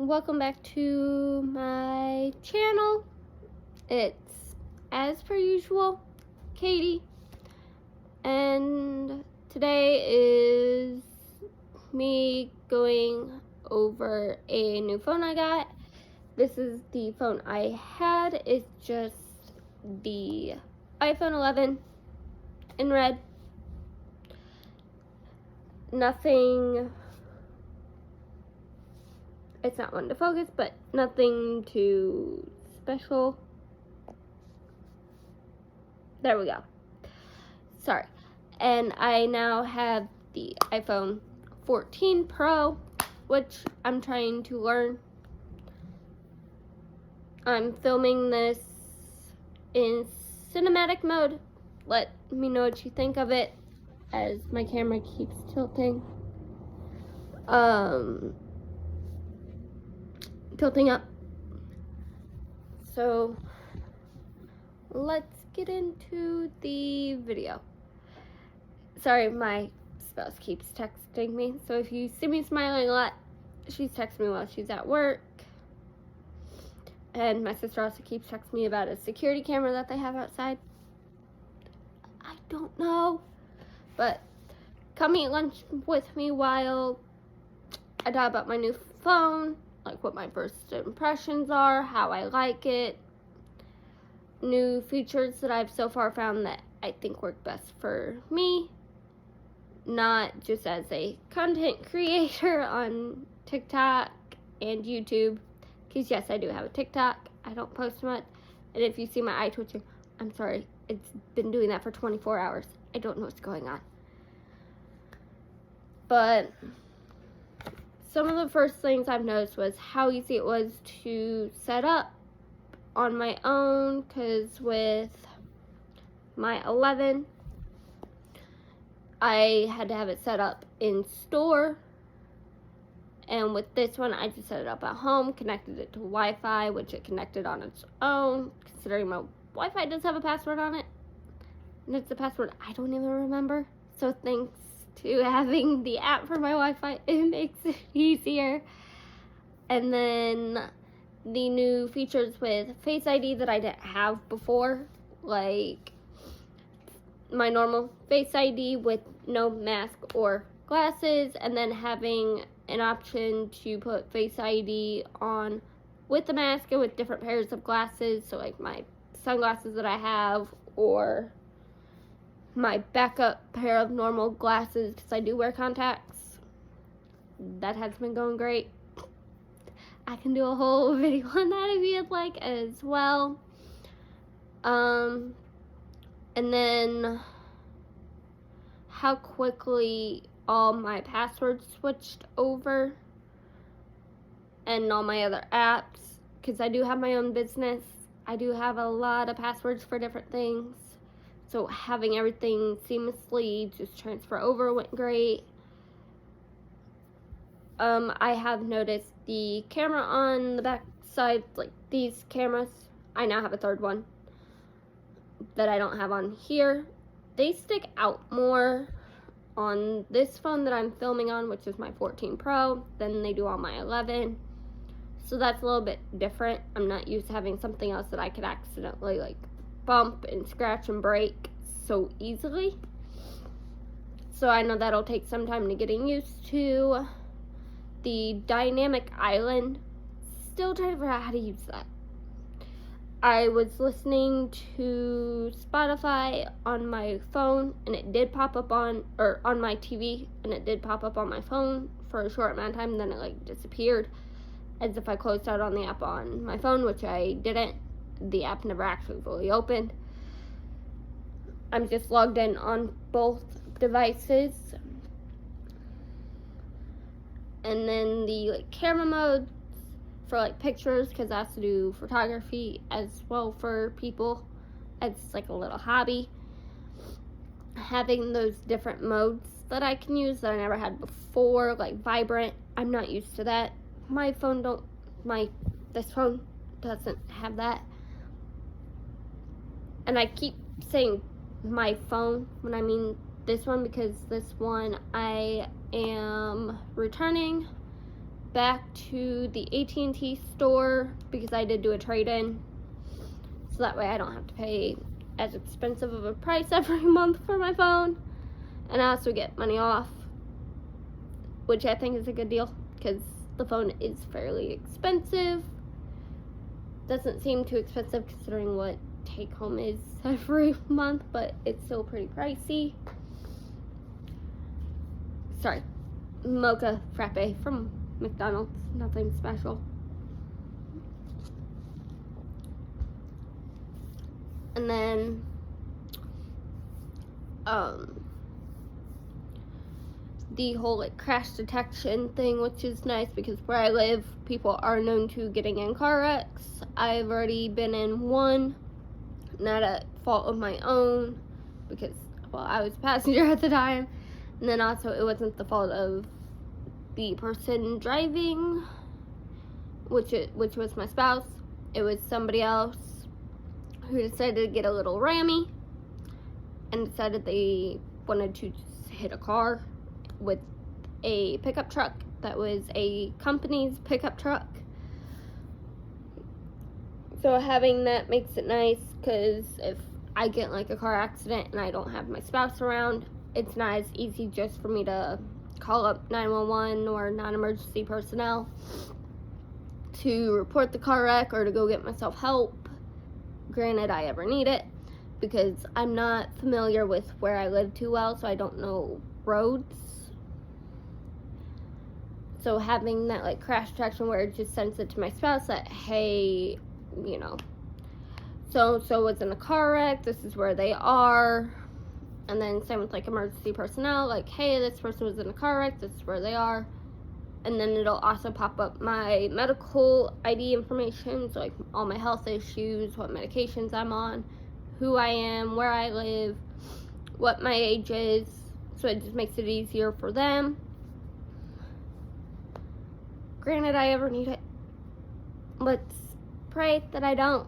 welcome back to my channel. It's, as per usual, Katie, and today is me going over a new phone I got. This is the phone I had. It's just the iPhone 11 in red. Nothing, it's not one to focus, but nothing too special. There we go. Sorry. And I now have the iPhone 14 Pro, which I'm trying to learn. I'm filming this in cinematic mode. Let me know what you think of it as my camera keeps tilting. Tilting up. So let's get into the video. Sorry, my spouse keeps texting me, so if you see me smiling a lot, she's texting me while she's at work. And my sister also keeps texting me about a security camera that they have outside. I don't know, but come eat lunch with me while I talk about my new phone, like what my first impressions are, how I like it, new features that I've so far found that I think work best for me, not just as a content creator on TikTok and YouTube, because yes, I do have a TikTok. I don't post much, and if you see my eye twitching, I'm sorry, it's been doing that for 24 hours. I don't know what's going on. But some of the first things I've noticed was how easy it was to set up on my own, because with my 11, I had to have it set up in store, and with this one, I just set it up at home, connected it to Wi-Fi, which it connected on its own, considering my Wi-Fi does have a password on it, and it's a password I don't even remember, so thanks to having the app for my Wi-Fi, it makes it easier. And then the new features with Face ID that I didn't have before, like my normal Face ID with no mask or glasses, and then having an option to put Face ID on with the mask and with different pairs of glasses, so like my sunglasses that I have, or my backup pair of normal glasses, because I do wear contacts. That has been going great. I can do a whole video on that if you'd like as well. And then how quickly all my passwords switched over and all my other apps, because I do have my own business. I do have a lot of passwords for different things. So having everything seamlessly just transfer over went great. I have noticed the camera on the back side, like these cameras, I now have a third one that I don't have on here. They stick out more on this phone that I'm filming on, which is my 14 Pro, than they do on my 11. So that's a little bit different. I'm not used to having something else that I could accidentally like bump and scratch and break so easily. So I know that'll take some time to getting used to. The dynamic island, still trying to figure out how to use that. I was listening to Spotify on my phone, and it did pop up on my TV, and it did pop up on my phone for a short amount of time, and then it like disappeared, as if I closed out on the app on my phone, which I didn't. The app never actually fully opened. I'm just logged in on both devices. And then the like camera mode for like pictures, because I have to do photography as well for people. It's like a little hobby. Having those different modes that I can use that I never had before, like vibrant, I'm not used to that. This phone doesn't have that. And I keep saying my phone when I mean this one, because this one I am returning back to the AT&T store because I did do a trade-in. So that way I don't have to pay as expensive of a price every month for my phone. And I also get money off, which I think is a good deal because the phone is fairly expensive. Doesn't seem too expensive considering what take home is every month, but it's still pretty pricey. Sorry, mocha frappe from McDonald's, nothing special. And then the whole like crash detection thing, which is nice because where I live, people are known to getting in car wrecks. I've already been in one, not at fault of my own because, well, I was a passenger at the time, and then also it wasn't the fault of the person driving, which was my spouse. It was somebody else who decided to get a little rammy and decided they wanted to just hit a car with a pickup truck that was a company's pickup truck. So having that makes it nice because if I get like a car accident and I don't have my spouse around, it's not as easy just for me to call up 911 or non-emergency personnel to report the car wreck or to go get myself help. Granted, I ever need it because I'm not familiar with where I live too well, so I don't know roads. So having that like crash detection where it just sends it to my spouse that, hey, you know, so was in a car wreck, this is where they are. And then same with like emergency personnel, like, hey, this person was in a car wreck, this is where they are. And then it'll also pop up my medical ID information, so like all my health issues, what medications I'm on, who I am, where I live, what my age is. So it just makes it easier for them. Granted, I ever need it. Let's pray that I don't.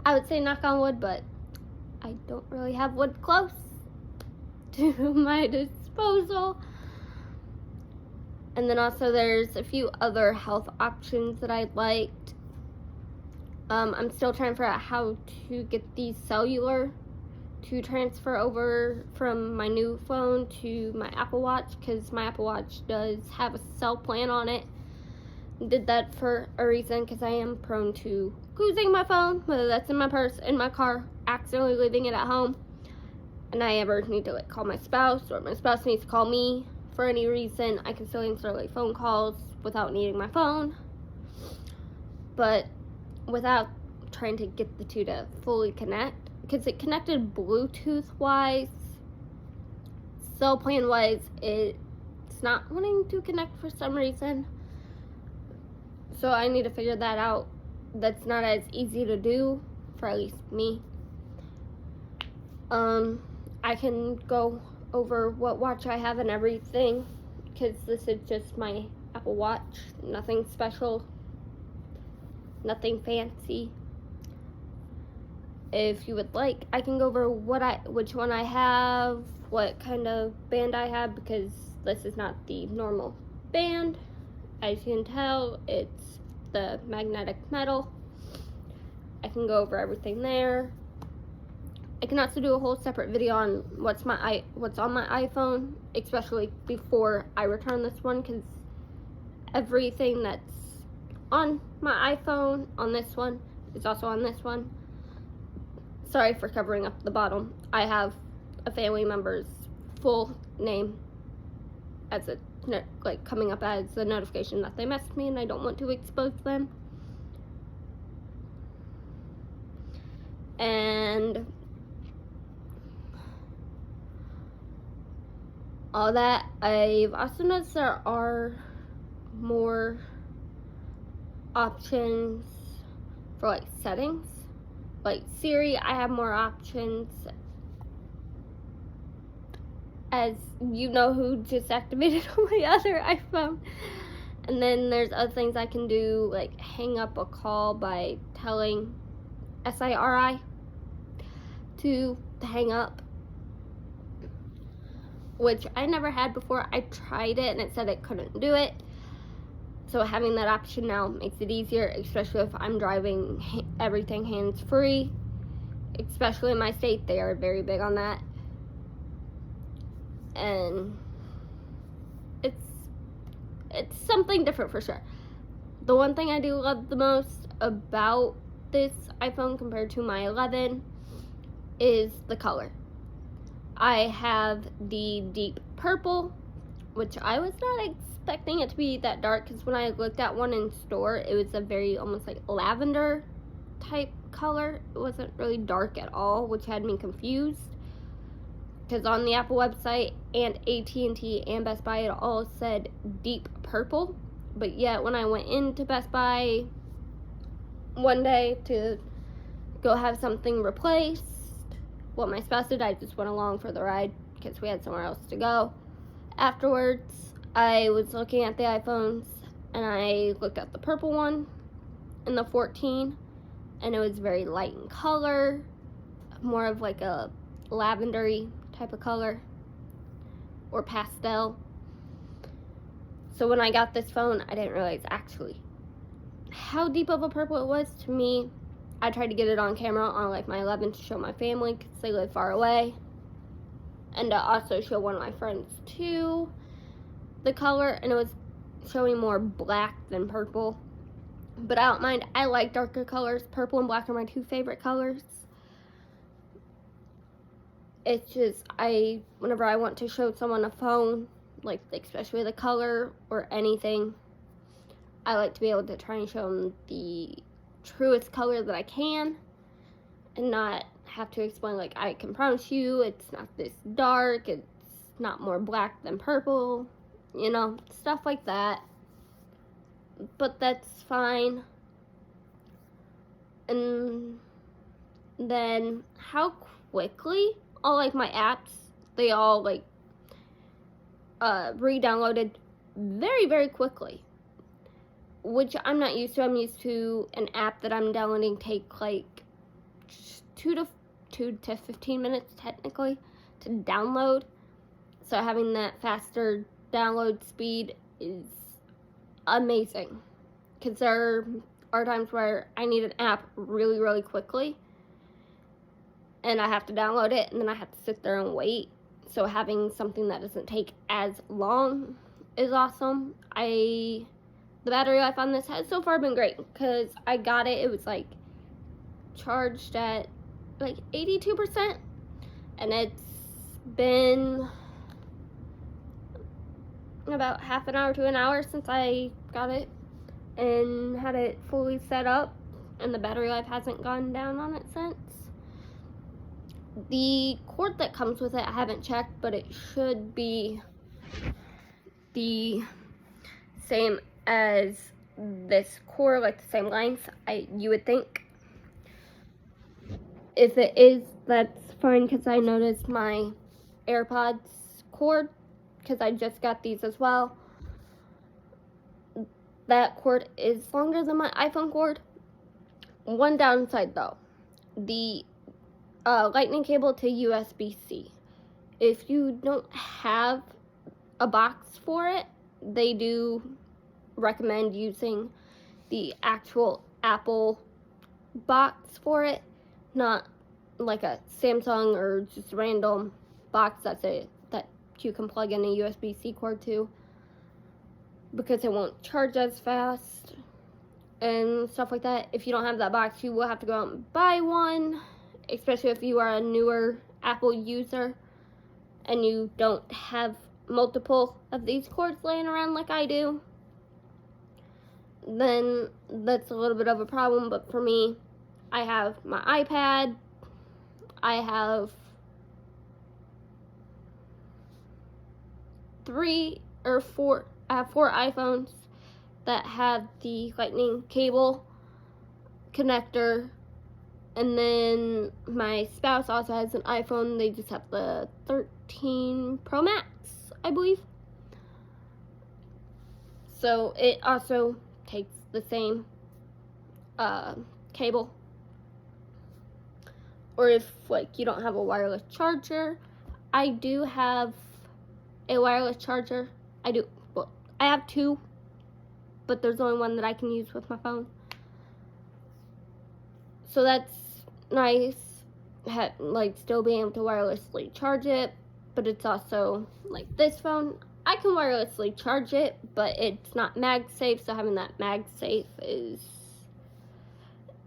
I would say knock on wood, but I don't really have wood close to my disposal. And then also there's a few other health options that I'd liked. I'm still trying to figure out how to get the cellular to transfer over from my new phone to my Apple Watch because my Apple Watch does have a cell plan on it. Did that for a reason because I am prone to losing my phone, whether that's in my purse, in my car, accidentally leaving it at home, and I ever need to like call my spouse or my spouse needs to call me for any reason, I can still answer like phone calls without needing my phone, but without trying to get the two to fully connect because it connected Bluetooth wise. Cell plan wise, it's not wanting to connect for some reason. So I need to figure that out. That's not as easy to do, for at least me. I can go over what watch I have and everything, because this is just my Apple Watch. Nothing special, nothing fancy. If you would like, I can go over which one I have, what kind of band I have, because this is not the normal band. As you can tell, it's the magnetic metal. I can go over everything there. I can also do a whole separate video on what's on my iPhone, especially before I return this one, because everything that's on my iPhone on this one is also on this one. Sorry for covering up the bottom. I have a family member's full name as a like coming up as a notification that they messaged me, and I don't want to expose them. And all that. I've also noticed there are more options for like settings. Like Siri, I have more options. As you know who just activated on my other iPhone. And then there's other things I can do, like hang up a call by telling Siri to hang up, which I never had before. I tried it and it said it couldn't do it. So having that option now makes it easier, especially if I'm driving everything hands-free. Especially in my state, they are very big on that. And it's something different for sure. The one thing I do love the most about this iPhone compared to my 11 is the color. I have the deep purple, which I was not expecting it to be that dark, because when I looked at one in store, it was a very almost like lavender type color. It wasn't really dark at all, which had me confused, because on the Apple website and AT&T and Best Buy, it all said deep purple. But yet when I went into Best Buy one day to go have something replaced, well, my spouse did, I just went along for the ride because we had somewhere else to go. Afterwards, I was looking at the iPhones, and I looked at the purple one and the 14, and it was very light in color, more of like a lavendery type of color, or pastel. So when I got this phone, I didn't realize actually how deep of a purple it was. To me, I tried to get it on camera on like my 11 to show my family because they live far away, and to also show one of my friends too the color, and it was showing more black than purple. But I don't mind. I like darker colors. Purple and black are my two favorite colors. It's just, whenever I want to show someone a phone, like especially the color or anything, I like to be able to try and show them the truest color that I can, and not have to explain like, I can promise you it's not this dark, it's not more black than purple, you know, stuff like that. But that's fine. And then how quickly all like my apps, they all like re-downloaded very, very quickly, which I'm not used to. I'm used to an app that I'm downloading take like 2 to 15 minutes technically to download. So having that faster download speed is amazing, because there are times where I need an app really, really quickly, and I have to download it, and then I have to sit there and wait. So having something that doesn't take as long is awesome. The battery life on this has so far been great, because I got it, it was like charged at like 82%, and it's been about half an hour to an hour since I got it and had it fully set up, and the battery life hasn't gone down on it since. The cord that comes with it, I haven't checked, but it should be the same as this cord, like the same length, you would think. If it is, that's fine, because I noticed my AirPods cord, because I just got these as well, that cord is longer than my iPhone cord. One downside though, the lightning cable to USB-C. If you don't have a box for it, they do recommend using the actual Apple box for it, not like a Samsung or just a random box that you can plug in a USB-C cord to, because it won't charge as fast and stuff like that. If you don't have that box, you will have to go out and buy one, especially if you are a newer Apple user and you don't have multiple of these cords laying around like I do. Then that's a little bit of a problem. But for me, I have my iPad, I have 4 iPhones that have the lightning cable connector, and then my spouse also has an iPhone. They just have the 13 Pro Max, I believe. So it also takes the same cable. Or if like you don't have a wireless charger, I do have a wireless charger. I have two, but there's only one that I can use with my phone. So that's nice, like still being able to wirelessly charge it, but it's also like this phone, I can wirelessly charge it, but it's not MagSafe, so having that MagSafe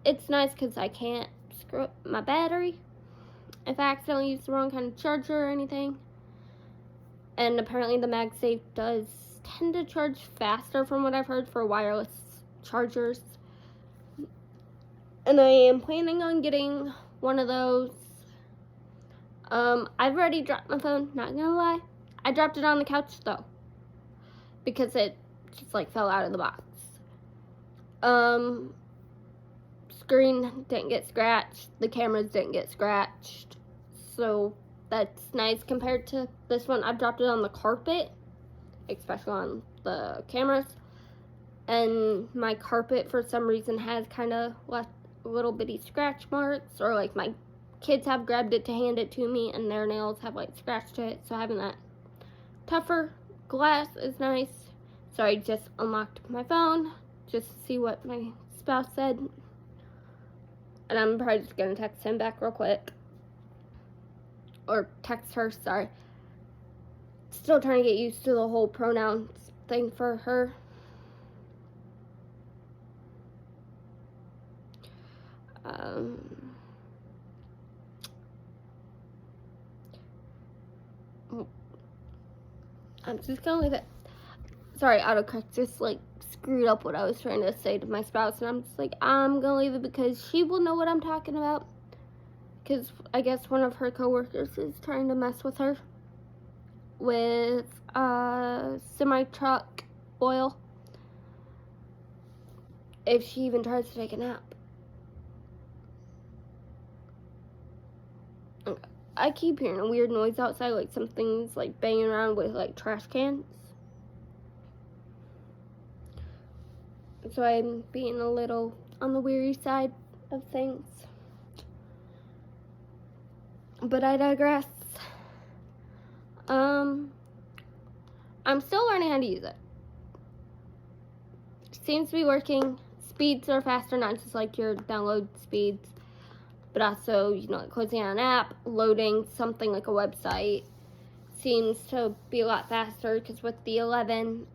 it's nice because I can't screw up my battery if I accidentally use the wrong kind of charger or anything. And apparently the MagSafe does tend to charge faster from what I've heard for wireless chargers. And I am planning on getting one of those. I've already dropped my phone, not gonna lie. I dropped it on the couch though, because it just like fell out of the box. Screen didn't get scratched, the cameras didn't get scratched, so that's nice compared to this one. I dropped it on the carpet, especially on the cameras, and my carpet for some reason has kind of left little bitty scratch marks, or like my kids have grabbed it to hand it to me and their nails have like scratched it, so having that tougher glass is nice. So I just unlocked my phone just to see what my spouse said, and I'm probably just gonna text him back real quick, or text her, sorry. Still trying to get used to the whole pronouns thing for her. I'm just gonna leave it. Sorry, autocorrect just like screwed up what I was trying to say to my spouse, and I'm just like, I'm gonna leave it because she will know what I'm talking about. Because I guess one of her coworkers is trying to mess with her with semi-truck oil if she even tries to take a nap. I keep hearing a weird noise outside, like something's like banging around with like trash cans. So I'm being a little on the weary side of things. But I digress. I'm still learning how to use it. Seems to be working. Speeds are faster, not just like your download speeds, but also, you know, like closing out an app, loading something like a website seems to be a lot faster, because with the 11,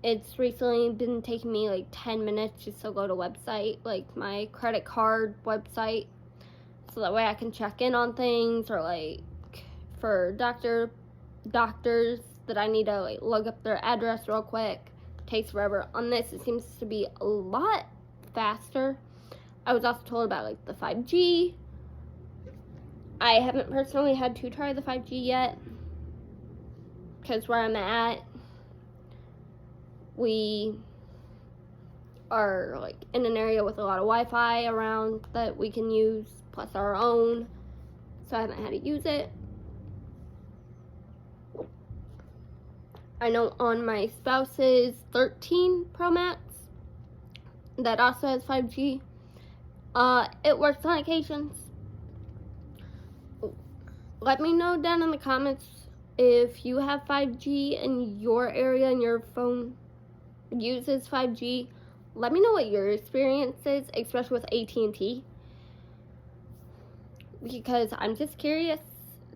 it's recently been taking me like 10 minutes just to load a website, like my credit card website, so that way I can check in on things, or like for doctors that I need to like look up their address real quick. It takes forever. On this, it seems to be a lot faster. I was also told about like the 5G. I haven't personally had to try the 5G yet, because where I'm at, we are like in an area with a lot of Wi-Fi around that we can use, plus our own, so I haven't had to use it. I know on my spouse's 13 Pro Max that also has 5G, it works on occasions. Let me know down in the comments if you have 5G in your area and your phone uses 5G. Let me know what your experience is, especially with AT&T, because I'm just curious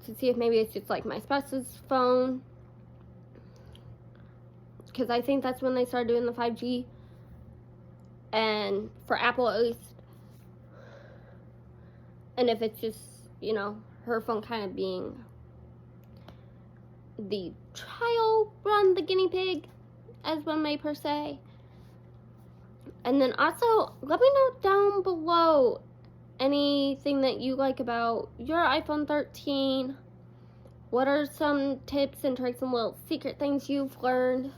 to see if maybe it's just like my spouse's phone, because I think that's when they started doing the 5G, and for Apple at least. And if it's just, you know, her phone kind of being the trial run, the guinea pig, as one may per se. And then also, let me know down below anything that you like about your iPhone 13. What are some tips and tricks and little secret things you've learned?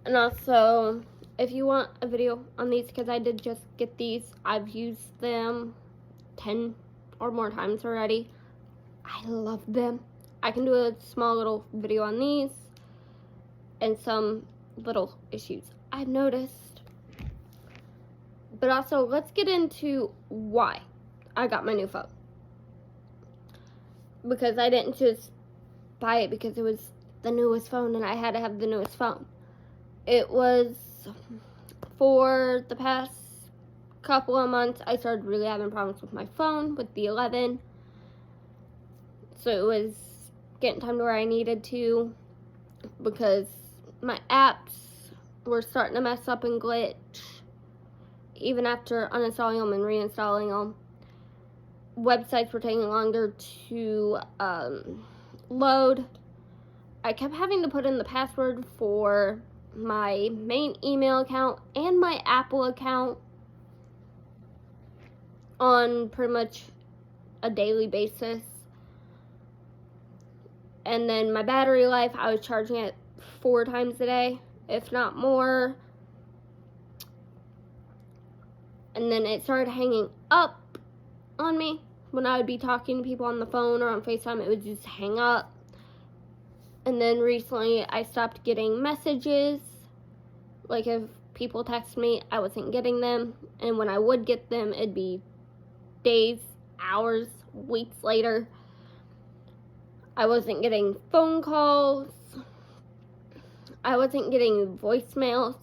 And also, if you want a video on these, because I did just get these, I've used them 10 or more times already. I love them. I can do a small little video on these and some little issues I've noticed. But also, let's get into why I got my new phone. Because I didn't just buy it because it was the newest phone and I had to have the newest phone. it was for the past couple of months, I started really having problems with my phone with the 11. So it was getting time to where I needed to, because my apps were starting to mess up and glitch even after uninstalling them and reinstalling them. Websites were taking longer to load. I kept having to put in the password for my main email account and my Apple account on pretty much a daily basis. And then my battery life, I was charging it 4 times a day, if not more. And then it started hanging up on me. When I would be talking to people on the phone or on FaceTime, it would just hang up. And then recently, I stopped getting messages. Like, if people text me, I wasn't getting them. And when I would get them, it'd be days, hours, weeks later. I wasn't getting phone calls. I wasn't getting voicemails.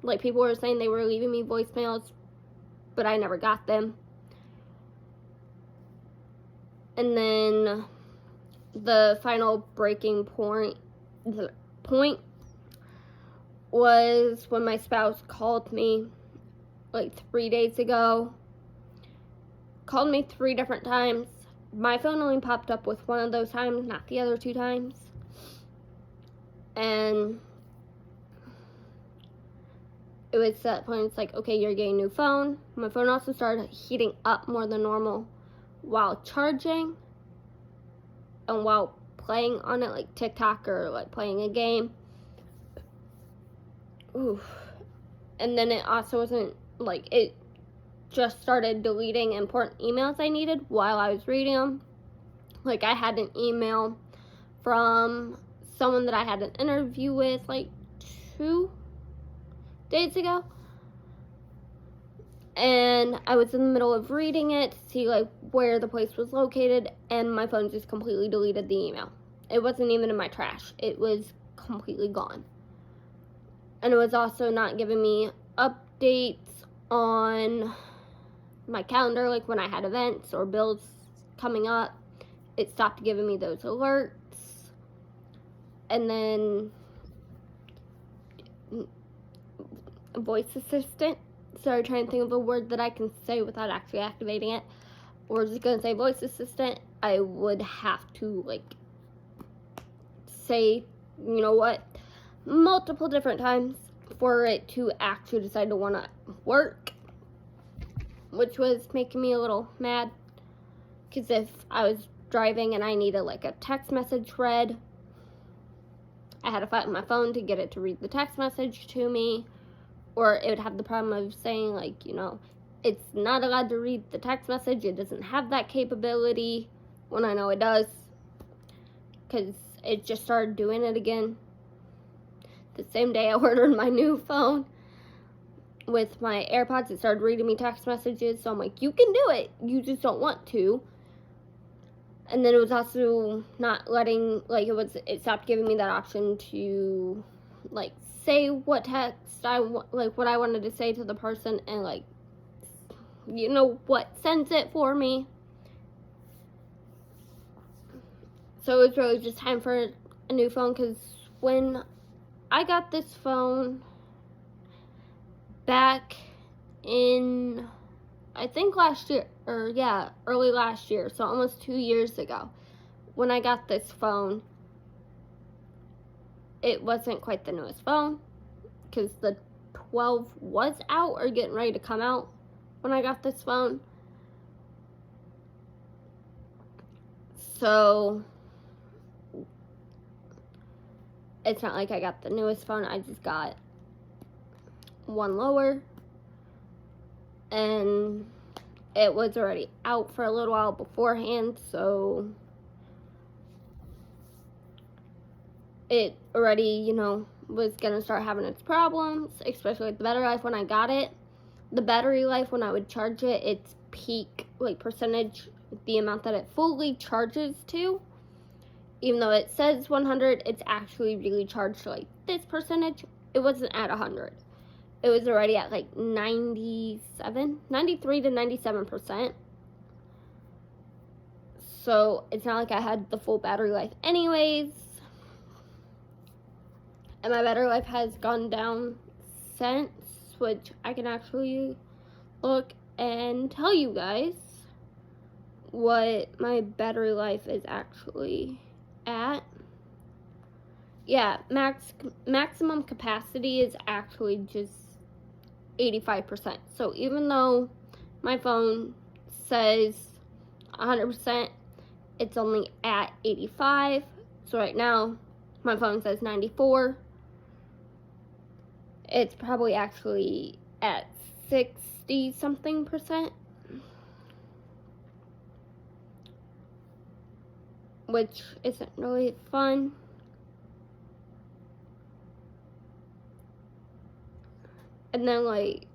Like, people were saying they were leaving me voicemails, but I never got them. And then the final breaking point was when my spouse called me like 3 days ago. Called me 3 different times. My phone only popped up with one of those times, not the other 2 times. And it was that point, it's like, okay, you're getting a new phone. My phone also started heating up more than normal while charging and while playing on it, like TikTok or like playing a game. Oof. And then it also wasn't, like, it just started deleting important emails I needed while I was reading them. Like, I had an email from someone that I had an interview with like 2 days ago, and I was in the middle of reading it to see like where the place was located, and my phone just completely deleted the email. It wasn't even in my trash. It was completely gone. And it was also not giving me updates on my calendar, like when I had events or bills coming up. It stopped giving me those alerts. And then voice assistant. Started trying to think of a word that I can say without actually activating it. Or just gonna say voice assistant. I would have to like say, you know what, multiple different times for it to actually decide to want to work, which was making me a little mad. Because if I was driving and I needed like a text message read, I had to fight with my phone to get it to read the text message to me. Or it would have the problem of saying, like, you know, it's not allowed to read the text message. It doesn't have that capability, when I know it does. Because it just started doing it again. The same day I ordered my new phone with my AirPods, it started reading me text messages. So I'm like, you can do it. You just don't want to. And then it was also not letting, like, it stopped giving me that option to, like, say what text what I wanted to say to the person, and like, you know what, sends it for me. So it was really just time for a new phone, because when I got this phone back in, I think last year, or yeah, early last year, so almost 2 years ago, when I got this phone, it wasn't quite the newest phone, because the 12 was out or getting ready to come out when I got this phone. So it's not like I got the newest phone. I just got one lower, and it was already out for a little while beforehand, so it already, you know, was gonna start having its problems, especially with the battery life. When I got it, the battery life, when I would charge it, its peak, like, percentage, the amount that it fully charges to, even though it says 100, it's actually really charged to like this percentage. it wasn't at 100. It was already at like 93 to 97%. So it's not like I had the full battery life anyways. And my battery life has gone down since, which I can actually look and tell you guys what my battery life is actually at. Yeah, maximum capacity is actually just 85%. So even though my phone says 100%, it's only at 85. So right now, my phone says 94. It's probably actually at 60 something percent, which isn't really fun. And then like,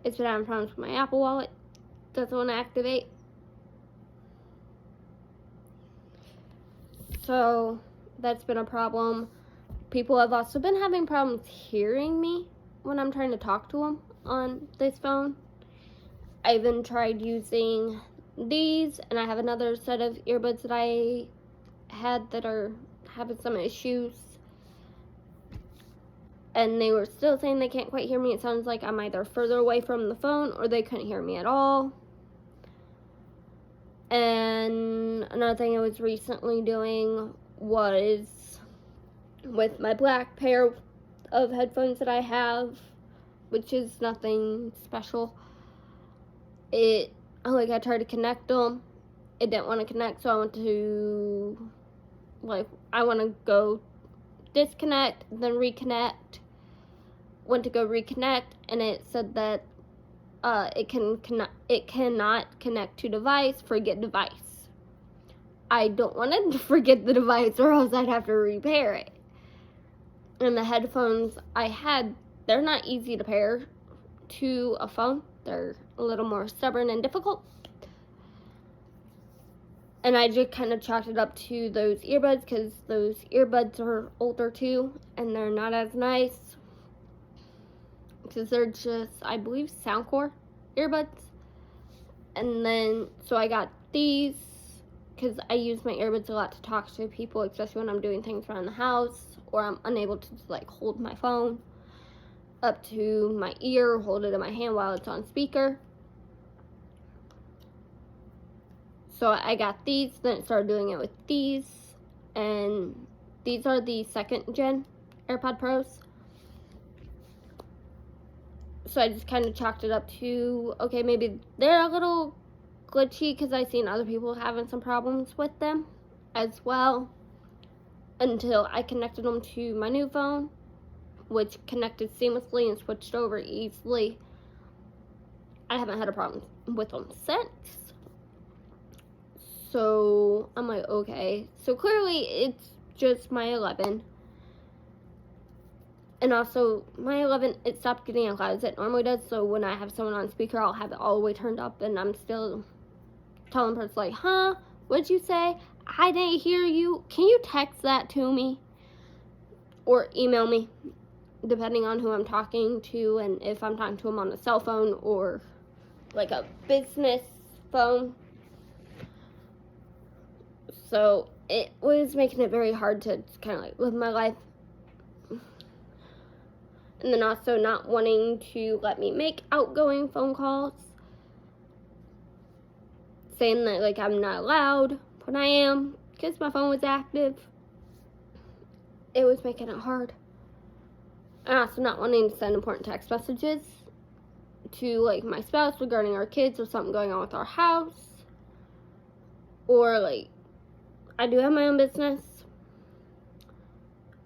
it's been having problems with my Apple Wallet. Doesn't want to activate. So that's been a problem. People have also been having problems hearing me when I'm trying to talk to them on this phone. I even tried using these, and I have another set of earbuds that I had that are having some issues. And they were still saying they can't quite hear me. It sounds like I'm either further away from the phone or they couldn't hear me at all. And another thing I was recently doing was with my black pair of headphones that I have, which is nothing special. I tried to connect them. It didn't want to connect, so I want to go disconnect, then reconnect. Went to go reconnect, and it said that it cannot connect to device, forget device. I don't want to forget the device, or else I'd have to repair it. And the headphones I had, they're not easy to pair to a phone. They're a little more stubborn and difficult. And I just kind of chalked it up to those earbuds, because those earbuds are older too, and they're not as nice. Because they're just, I believe, Soundcore earbuds. And then, so I got these, because I use my earbuds a lot to talk to people, especially when I'm doing things around the house, or I'm unable to hold my phone up to my ear, hold it in my hand while it's on speaker. So I got these, then I started doing it with these, and these are the 2nd gen AirPod Pros. So I just kind of chalked it up to, okay, maybe they're a little glitchy, because I've seen other people having some problems with them as well, until I connected them to my new phone, which connected seamlessly and switched over easily. I haven't had a problem with them since. So I'm like, okay. So clearly it's just my 11. And also, my 11, it stopped getting as loud as it normally does. So when I have someone on speaker, I'll have it all the way turned up, and I'm still telling the person, like, huh? What'd you say? I didn't hear you. Can you text that to me? Or email me, depending on who I'm talking to, and if I'm talking to them on a cell phone or like a business phone. So it was making it very hard to kind of live my life. And then also not wanting to let me make outgoing phone calls, saying that I'm not allowed when I am, because my phone was active. It was making it hard. And also not wanting to send important text messages to my spouse regarding our kids or something going on with our house. Or I do have my own business,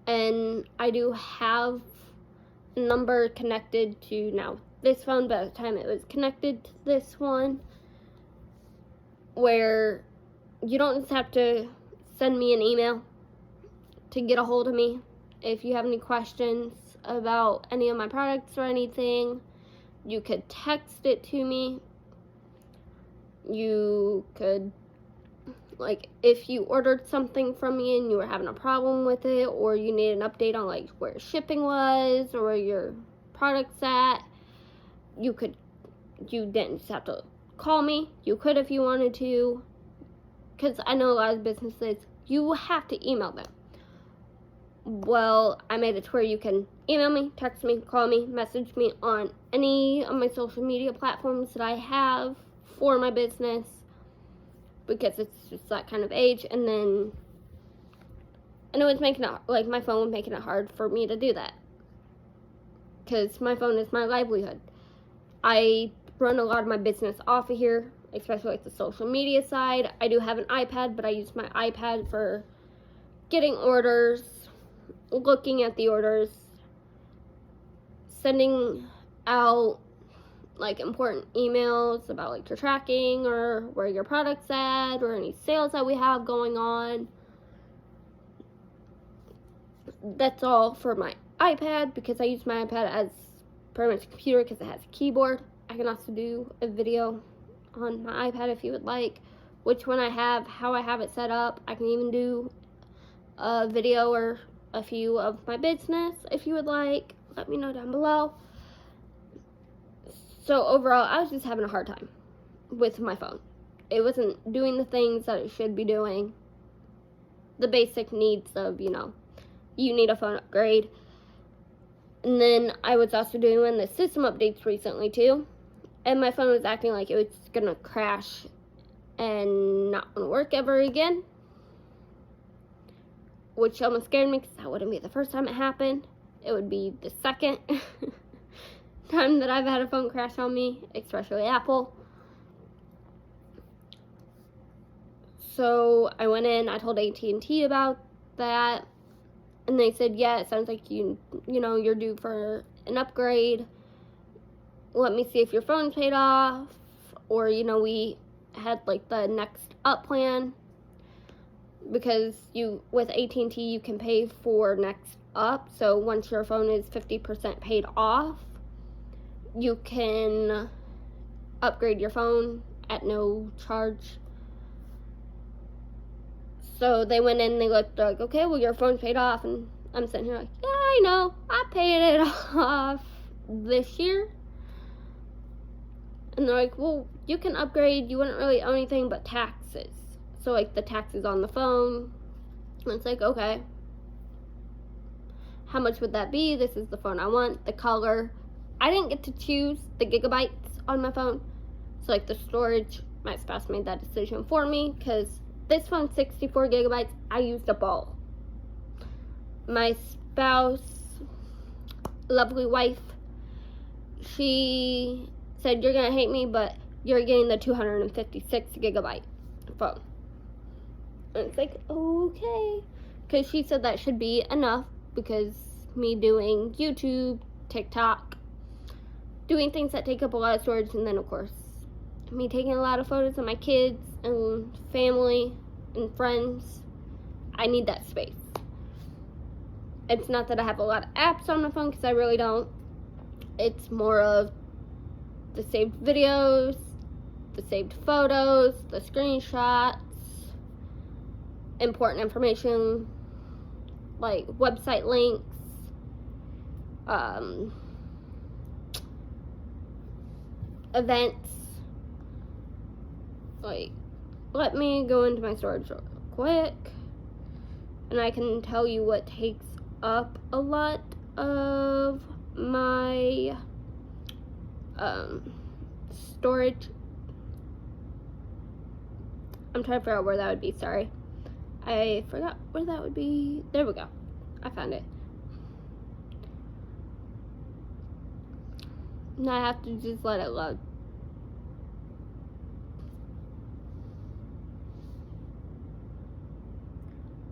and I do have a number connected to now this phone, but at the time it was connected to this one, where you don't just have to send me an email to get a hold of me. If you have any questions about any of my products or anything, you could text it to me. You could like if you ordered something from me and you were having a problem with it, or you need an update on like where shipping was or where your product's at, you didn't just have to call me. You could if you wanted to, because I know a lot of businesses, you have to email them. Well, I made it to where you can email me, text me, call me, message me on any of my social media platforms that I have for my business, because it's just that kind of age. And it was making it, like, my phone was making it hard for me to do that, because my phone is my livelihood. I run a lot of my business off of here, especially like the social media side. I do have an iPad, but I use my iPad for getting orders, looking at the orders, sending out like important emails about like your tracking or where your product's at or any sales that we have going on. That's all for my iPad, because I use my iPad as pretty much a computer because it has a keyboard. I can also do a video on my iPad if you would like, which one I have, how I have it set up. I can even do a video or a few of my business if you would like. Let me know down below. So overall, I was just having a hard time with my phone. It wasn't doing the things that it should be doing. The basic needs of, you need a phone upgrade. And then I was also doing the system updates recently too. And my phone was acting like it was going to crash and not want to work ever again, which almost scared me, because that wouldn't be the first time it happened. It would be the second time that I've had a phone crash on me, especially Apple. So I went in, I told AT&T about that, and they said, yeah, it sounds like you're due for an upgrade. Let me see if your phone's paid off, or we had like the next up plan, because with AT&T you can pay for next up. So once your phone is 50% paid off, you can upgrade your phone at no charge. So they went in and they looked like, okay, well, your phone's paid off. And I'm sitting here like, yeah, I know, I paid it off this year. And they're like, well, you can upgrade, you wouldn't really owe anything but taxes. So like the taxes on the phone. And it's like, okay, how much would that be? This is the phone I want, the color. I didn't get to choose the gigabytes on my phone. So like the storage, my spouse made that decision for me, because this phone's 64 gigabytes. I used up all. My spouse, lovely wife, she said, you're gonna hate me, but you're getting the 256 gigabyte phone. And it's like, okay, because she said that should be enough, because me doing YouTube, TikTok, doing things that take up a lot of storage, and then of course me taking a lot of photos of my kids and family and friends, I need that space. It's not that I have a lot of apps on my phone, because I really don't. It's more of the saved videos, the saved photos, the screenshots, important information like website links, events. Like, let me go into my storage real quick, and I can tell you what takes up a lot of my storage. I'm trying to figure out where that would be, sorry. I forgot where that would be. There we go. I found it. Now I have to just let it load.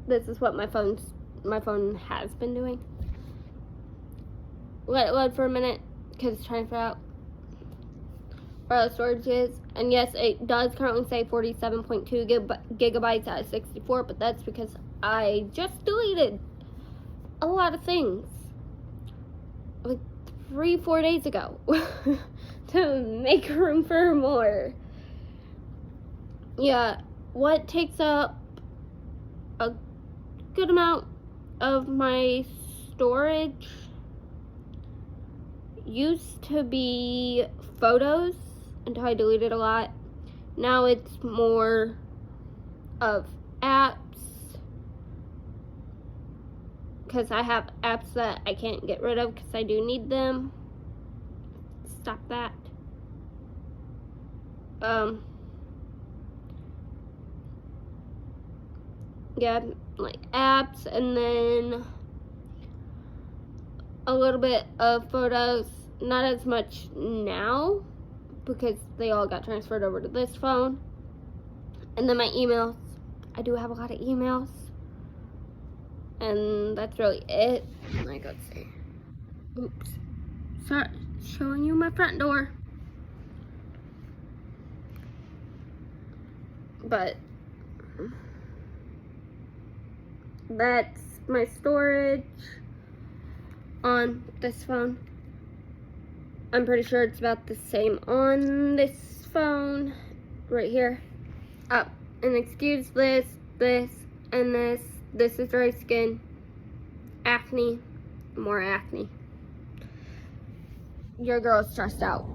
This is what my phone has been doing. Let it load for a minute, because it's trying to figure out where the storage is. And yes, it does currently say 47.2 gigabytes out of 64, but that's because I just deleted a lot of things like 3-4 days ago to make room for more. Yeah, what takes up a good amount of my storage used to be photos until I deleted a lot. Now it's more of apps, because I have apps that I can't get rid of because I do need them. Stop that. Yeah, like apps, and then a little bit of photos. Not as much now because they all got transferred over to this phone. And then my emails. I do have a lot of emails. And that's really it. Like, let's see. Oops. Sorry, showing you my front door. But that's my storage on this phone. I'm pretty sure it's about the same on this phone right here. And excuse this, and this. This is dry skin, acne, more acne. Your girl's stressed out.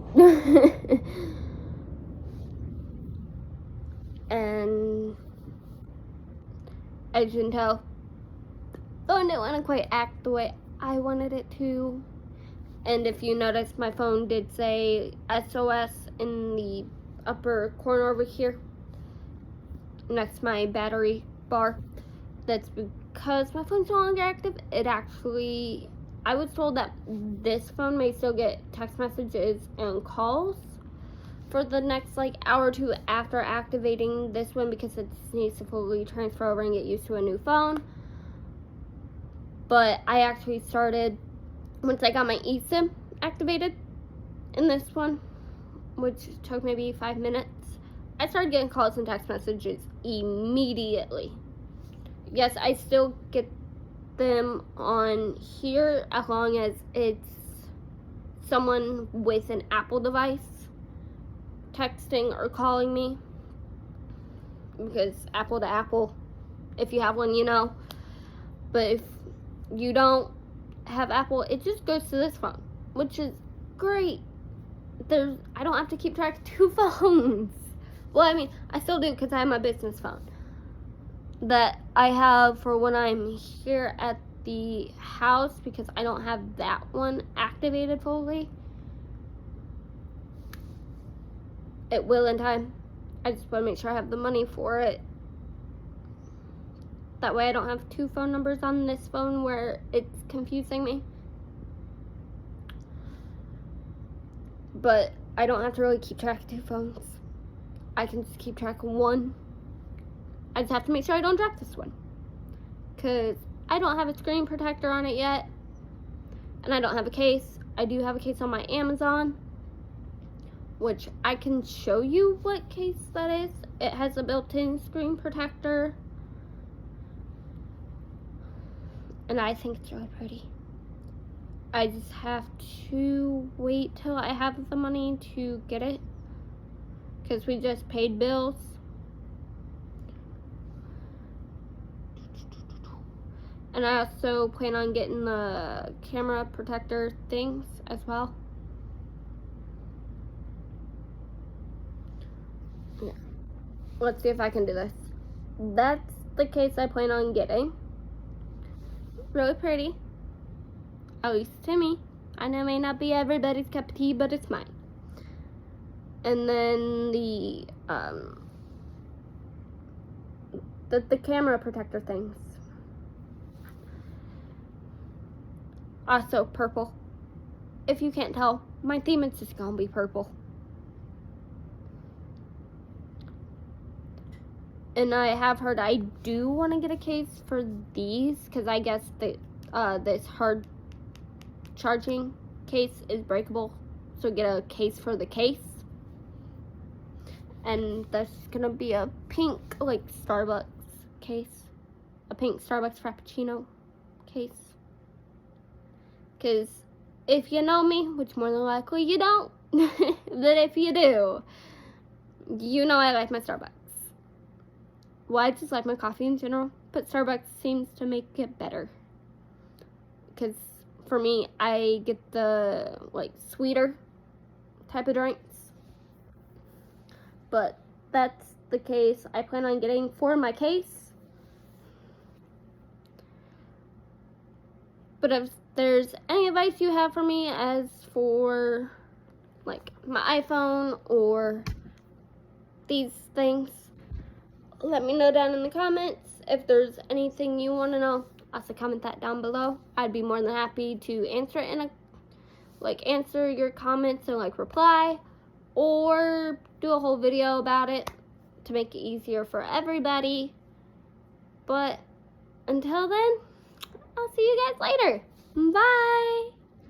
And as you can tell, phone didn't want to quite act the way I wanted it to. And if you notice, my phone did say SOS in the upper corner over here next to my battery bar. That's because my phone's no longer active. It actually, I was told that this phone may still get text messages and calls for the next hour or two after activating this one, because it needs to fully transfer over and get used to a new phone. But I actually started, once I got my eSIM activated in this one, which took maybe 5 minutes, I started getting calls and text messages immediately. Yes, I still get them on here as long as it's someone with an Apple device texting or calling me, because Apple to Apple, if you have one, you know. But if you don't have Apple, it just goes to this phone, which is great. I don't have to keep track of 2 phones. Well, I mean, I still do, because I have my business phone that I have for when I'm here at the house, because I don't have that one activated fully. It will in time. I just want to make sure I have the money for it. That way I don't have 2 phone numbers on this phone where it's confusing me. But I don't have to really keep track of 2 phones. I can just keep track of one. I just have to make sure I don't drop this one, because I don't have a screen protector on it yet, and I don't have a case. I do have a case on my Amazon, which I can show you what case that is. It has a built-in screen protector, and I think it's really pretty. I just have to wait till I have the money to get it, because we just paid bills. And I also plan on getting the camera protector things as well. Yeah. Let's see if I can do this. That's the case I plan on getting. Really pretty. At least to me. I know it may not be everybody's cup of tea, but it's mine. And then the camera protector things. Also purple. If you can't tell, my theme is just gonna be purple. And I have heard I do want to get a case for these, because I guess this hard charging case is breakable. So get a case for the case. And that's gonna be a pink, Starbucks case. A pink Starbucks Frappuccino case. Because if you know me, which more than likely you don't, but if you do, you know I like my Starbucks. well, I just like my coffee in general, but Starbucks seems to make it better. Because for me, I get the like sweeter type of drinks. But that's the case I plan on getting for my case. But if there's any advice you have for me as for like my iPhone or these things, let me know down in the comments. If there's anything you want to know, also comment that down below. I'd be more than happy to answer it in a answer your comments and reply, or do a whole video about it to make it easier for everybody. But until then, I'll see you guys later. Bye.